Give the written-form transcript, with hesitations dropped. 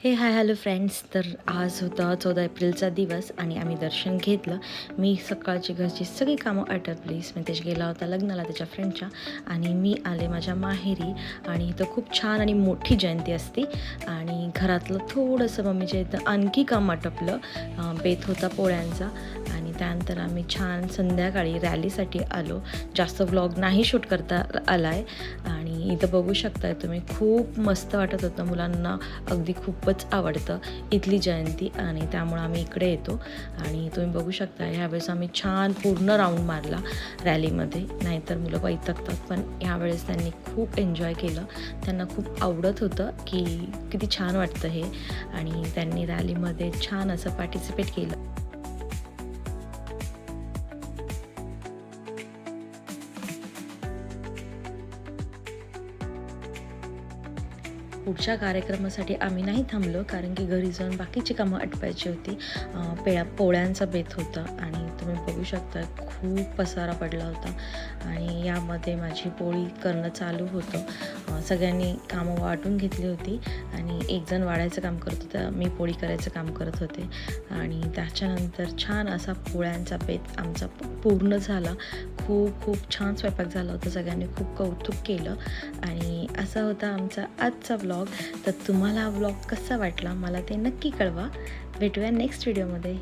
हे hi hello friends. तर आज होता 14 एप्रिलचा दिवस आणि आम्ही दर्शन घेतलं. मी सकाळची घरची सगळी कामं आटपली. नितेश गेला होता लग्नाला त्याच्या फ्रेंडच्या आणि मी आले माझ्या माहेरी. आणि इथं खूप छान आणि मोठी जयंती असते आणि घरातलं थोडंसं मम्मीच्या इथं आणखी काम आटपलं. बेत होता पोळ्यांचा आणि त्यानंतर आम्ही छान संध्याकाळी रॅलीसाठी आलो. जास्त व्लॉग नाही शूट करता आला आहे आणि इथं बघू शकताय तुम्ही, खूप मस्त वाटत होतं. मुलांना अगदी खूपच आवडतं इथली जयंती आणि त्यामुळं आम्ही इकडे येतो. आणि तुम्ही बघू शकता ह्यावेळेस आम्ही छान पूर्ण राऊंड मारला रॅलीमध्ये. नाहीतर मुलं वैतागतात, पण ह्यावेळेस त्यांनी खूप एन्जॉय केलं. त्यांना खूप आवडत होतं की किती छान वाटतं हे, आणि त्यांनी रॅलीमध्ये छान असं पार्टिसिपेट केलं. पुढच्या कार्यक्रमासाठी आम्ही नाही थांबलो, कारण की घरी जाऊन बाकीची कामं आटपायची होती. पोळ्यांचा बेत होता आणि तुम्ही बघू शकता खूप पसारा पडला होता आणि यामध्ये माझी पोळी करणं चालू होतं. सगळ्यांनी कामं वाटून घेतली होती आणि एकजण वाढायचं काम करत होता, मी पोळी करायचं काम करत होते. आणि त्याच्यानंतर छान असा पोळ्यांचा बेत आमचा पूर्ण झाला. खूप खूप छान स्वयंपाक झाला होता, सगळ्यांनी खूप कौतुक केलं. आणि असा होता आमचा आजचा व्लॉग. तर तुम्हाला हा व्लॉग कसा वाटला मला ते नक्की कळवा. भेटूया नेक्स्ट व्हिडिओमध्ये.